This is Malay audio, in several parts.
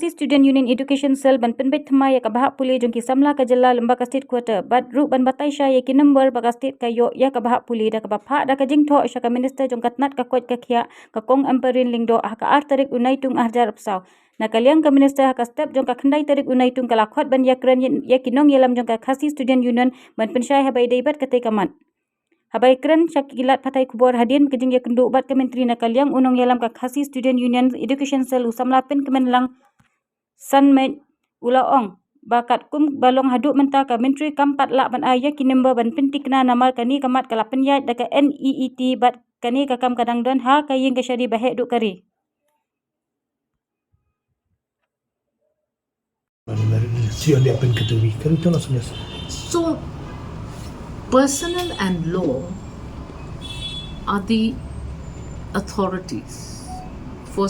Khasi Student Union Education Cell ban pynbeit thymmai ka bhah pule jong ki samla ka jylla lembah ka state quarter bat ru ban batai sha ye ki number ba ka state ka yo ya ka bhah pule da ka bapha da ka jing tho sha ka minister jong katnat ka kot ka khia ka kong amperin lingdo ka ar tarik unai tung ahjar psau na kaliang ka minister ka step jong ka khandai tarik unai tung ka lakhot ban ya kran ye kinong yelam jong ka Khasi Student Union ban pensyai habai deibat ka te kamat habai kran syakilat patai kubor hadin kejing ya kenduk bat ke menteri na kaliang unong yalam ka Khasi Student Union Education Cell samla pen kemenlang sanmet ulaong bakat kum balong haduk mentah ka menteri kampat lak ban aya kinemba ban pentikna namal kani kamat kala penyat da ka NEET bat kani ka kam kadang don ha ka ying ka syari bahek duk kari So, personnel and law are the authorities for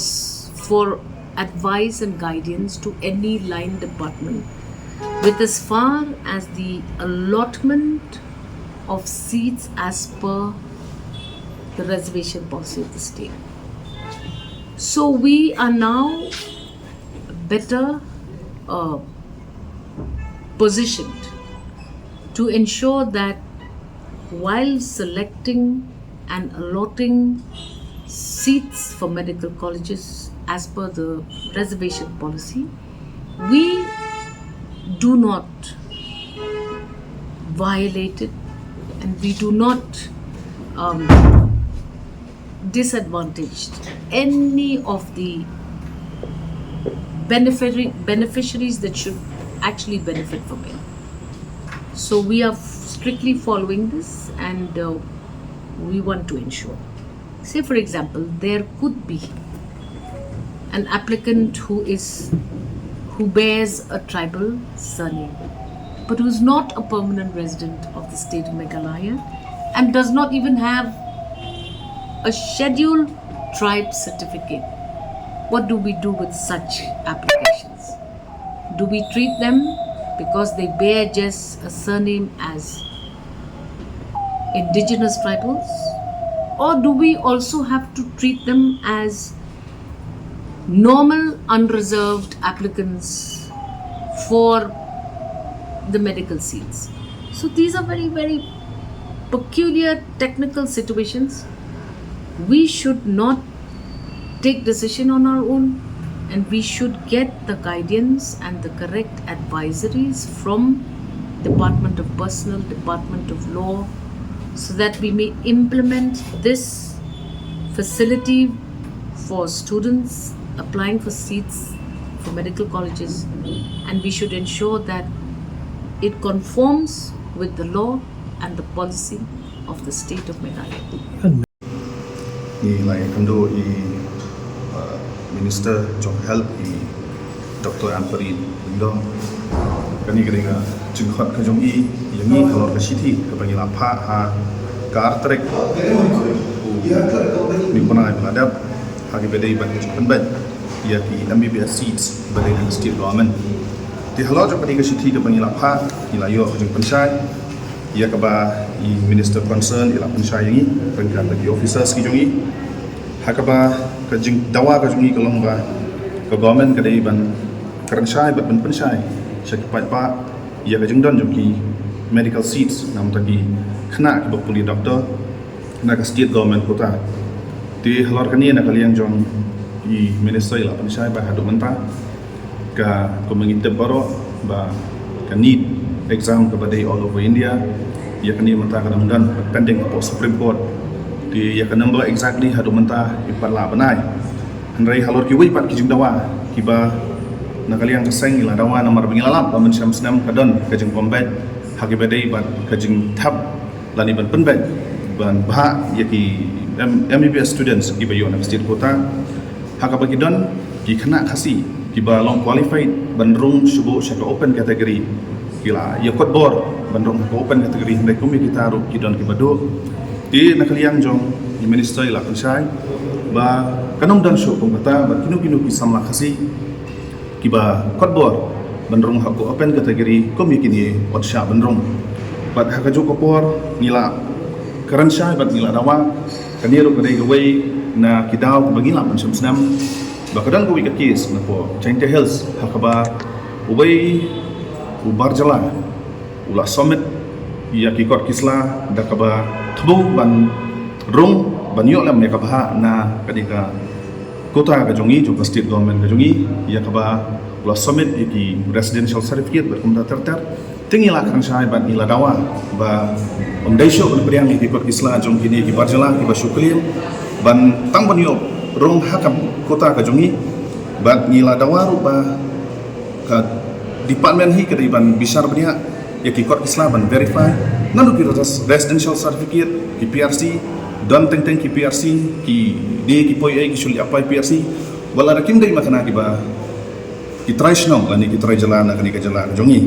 advice and guidance to any line department with as far as the allotment of seats as per the reservation policy of the state. So we are now better positioned to ensure that while selecting and allotting seats for medical colleges as per the reservation policy, we do not violate it and we do not disadvantage any of the beneficiaries that should actually benefit from it. So we are strictly following this and we want to ensure. Say for example, there could be an applicant who bears a tribal surname but who is not a permanent resident of the state of Meghalaya and does not even have a scheduled tribe certificate. What do we do with such applications? Do we treat them because they bear just a surname as indigenous tribals? Or do we also have to treat them as normal, unreserved applicants for the medical seats? So these are very, very peculiar technical situations. We should not take decision on our own and we should get the guidance and the correct advisories from Department of Personnel, Department of Law, so that we may implement this facility for students applying for seats for medical colleges, and we should ensure that it conforms with the law and the policy of the state of Meghalaya. Minister Jong Health Dr. Amperin Lindo kani keringa jengkot kajong yangi halor kasiti kabagi lapha ha kartrek ni pernah menghadap hagi bedai ban penbat ia di MBBS seats bedai dan state government di halor kani kasiti kabagi lapha ilayo kajong pensai ia kaba minister concern ila pensai yangi pengkat bagi officers kijongi hakaba kajing Dawa kajungi kalong ba ka government kadai ban kerensai bat ban pensai syakipat pa ia kajing don joki medical seats nam tagi khna ki puli doctor na ka state government kota ti halor kani na kalian jong i minister ila pensai ba hadu menta ka komangite baro ba ka need exam ka badai all over India ia kani menta kadang dan pending for Supreme Court di ya number exactly hadu mentah ipatla banai handrai halor ki wipat ki jungdawa kiba nakaliang keseng ila dawa nomor bengilalap pamen syam senam kadon kajeng pombet hagi badai bat kajeng tab lani ban penbet ban bhah ya ki MBBS students ki bayo na state kota haka bagi don ki khana Khasi kiba long qualified bandrung subu syaka open category kila ya kot bor bandrung ka open category handai kumi kita ru ki don ki bado di nakaliang jong di minister ila pensai ba kanong dan show kata ba kinu ki samla Khasi kiba kotbor bandrung haku open kategori komi kini watsha bandrung bat hakajo kopor nila karansai bat nila dawa kaniru kadai gawai na kidaw bagila pensam senam bakadan ko wika case na po Chainte Hills hakaba ubay ubar jala ula summit ya kikot kisla dakaba thbu ban rung ban yo lam ya kabha na kadika kota ka jongi jo state government ka jongi ya kaba ula summit iki residential certificate berkumda terter tingi la kan syai ban ila dawa ba ondai-syo ban priang kikot kisla jong kini ki barjala ki basuklim ban tang ban yo rung hakam kota ka jongi ban ila dawa ba ka department hi keriban bisar bania ya kikot kisla ban verify nanu ki residential certificate ki PRC dan teng ki PRC ki di ki poi ki suli apa PRC wala rakim dai makana ki ba ki try sno lani ki try jala na kani ka jala jongi